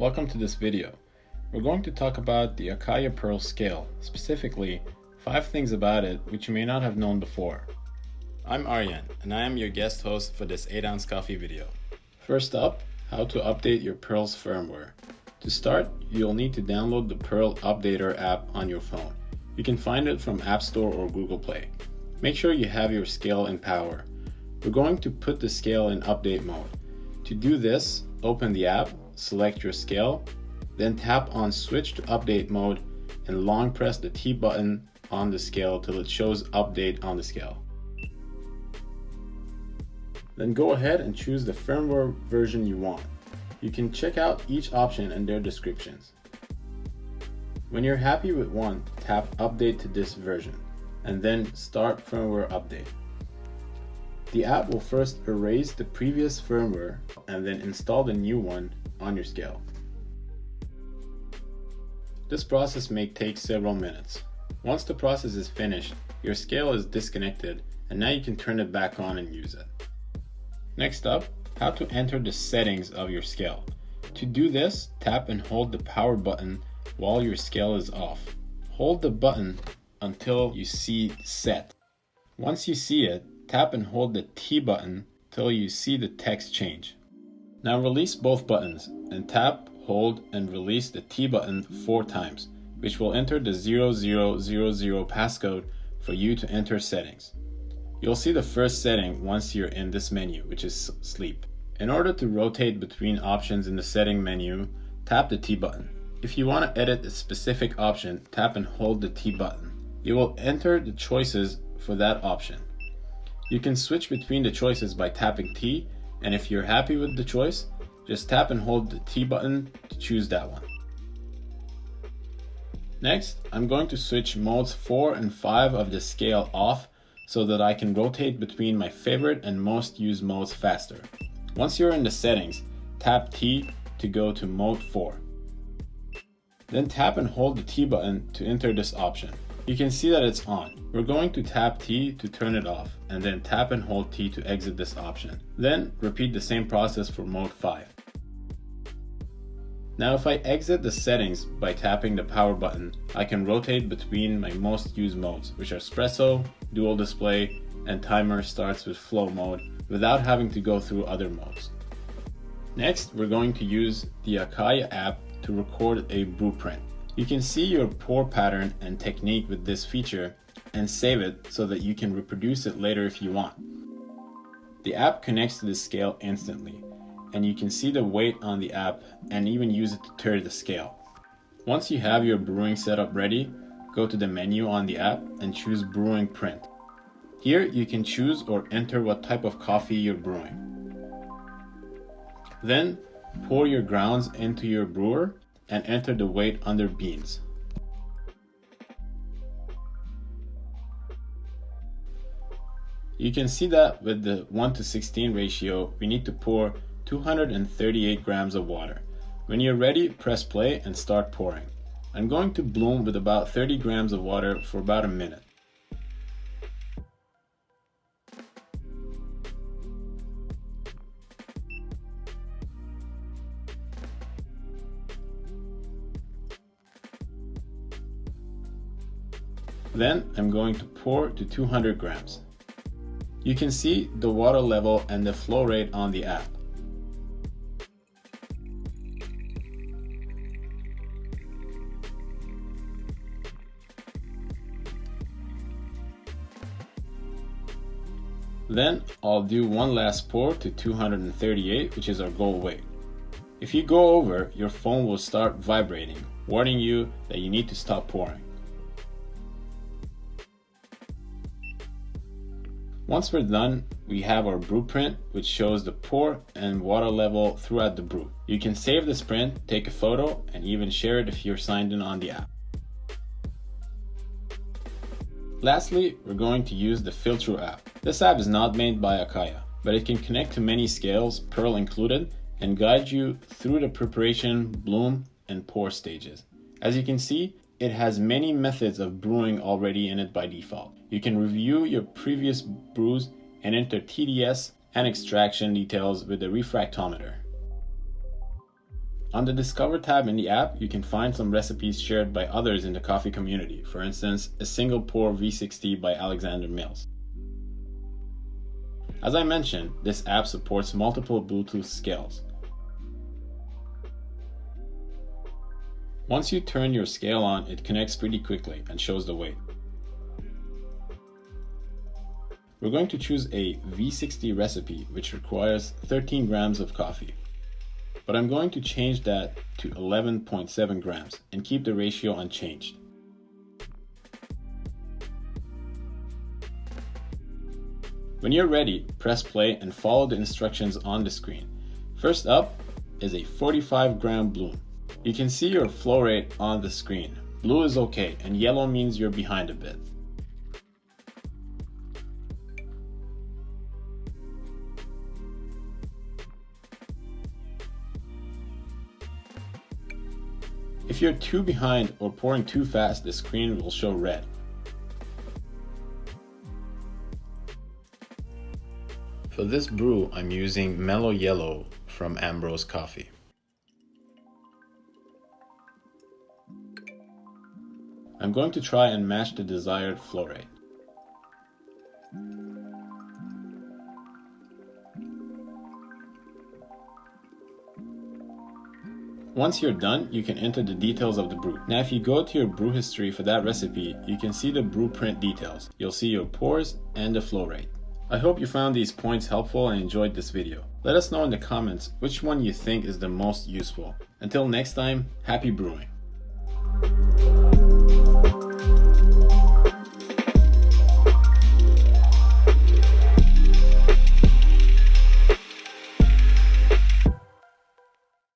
welcome to this video. We're going to talk about the Acaia Pearl scale, specifically 5 things about it which you may not have known before. I'm Aryan and I am your guest host for this 8-ounce coffee video. First up, how to update your Pearl's firmware. To start, you'll need to download the Pearl Updater app on your phone. You can find it from App Store or Google Play. Make sure you have your scale in power. We're going to put the scale in update mode. To do this, open the app, select your scale, then tap on switch to update mode and long press the T button on the scale till it shows update on the scale. Then go ahead and choose the firmware version you want. You can check out each option and their descriptions. When you're happy with one, tap update to this version and then start firmware update. The app will first erase the previous firmware and then install the new one on your scale. This process may take several minutes. Once the process is finished, your scale is disconnected and now you can turn it back on and use it. Next up, how to enter the settings of your scale. To do this, tap and hold the power button while your scale is off. Hold the button until you see set. Once you see it, tap and hold the T button till you see the text change. Now release both buttons and tap, hold, and release the T button 4 times, which will enter the 0000 passcode for you to enter settings. You'll see the first setting once you're in this menu, which is sleep. In order to rotate between options in the setting menu, tap the T button. If you want to edit a specific option, tap and hold the T button. You will enter the choices for that option. You can switch between the choices by tapping T, and if you're happy with the choice, just tap and hold the T button to choose that one. Next, I'm going to switch modes 4 and 5 of the scale off so that I can rotate between my favorite and most used modes faster. Once you're in the settings, tap T to go to mode 4. Then tap and hold the T button to enter this option. You can see that it's on. We're going to tap T to turn it off and then tap and hold T to exit this option. Then repeat the same process for mode 5. Now if I exit the settings by tapping the power button, I can rotate between my most used modes, which are espresso, dual display, and timer starts with flow mode without having to go through other modes. Next, we're going to use the Acaia app to record a blueprint. You can see your pour pattern and technique with this feature and save it so that you can reproduce it later if you want. The app connects to the scale instantly, and you can see the weight on the app and even use it to turn the scale. Once you have your brewing setup ready, go to the menu on the app and choose Brewing Print. Here you can choose or enter what type of coffee you're brewing. Then pour your grounds into your brewer and enter the weight under beans. You can see that with the 1:16 ratio, we need to pour 238 grams of water. When you're ready, press play and start pouring. I'm going to bloom with about 30 grams of water for about a minute. Then I'm going to pour to 200 grams. You can see the water level and the flow rate on the app. Then I'll do one last pour to 238, which is our goal weight. If you go over, your phone will start vibrating, warning you that you need to stop pouring. Once we're done, we have our blueprint, which shows the pour and water level throughout the brew. You can save this print, take a photo, and even share it if you're signed in on the app. Lastly, we're going to use the Filter app. This app is not made by Acaia, but it can connect to many scales, Pearl included, and guide you through the preparation, bloom, and pour stages. As you can see, it has many methods of brewing already in it by default. You can review your previous brews and enter TDS and extraction details with the refractometer. On the Discover tab in the app, you can find some recipes shared by others in the coffee community, for instance, a single pour V60 by Alexander Mills. As I mentioned, this app supports multiple Bluetooth scales. Once you turn your scale on, it connects pretty quickly and shows the weight. We're going to choose a V60 recipe, which requires 13 grams of coffee. But I'm going to change that to 11.7 grams and keep the ratio unchanged. When you're ready, press play and follow the instructions on the screen. First up is a 45 gram bloom. You can see your flow rate on the screen. Blue is okay and yellow means you're behind a bit. If you're too behind or pouring too fast, the screen will show red. For this brew, I'm using Mellow Yellow from Ambrose Coffee. I'm going to try and match the desired flow rate. Once you're done, you can enter the details of the brew. Now if you go to your brew history for that recipe, you can see the brew print details. You'll see your pours and the flow rate. I hope you found these points helpful and enjoyed this video. Let us know in the comments which one you think is the most useful. Until next time, happy brewing!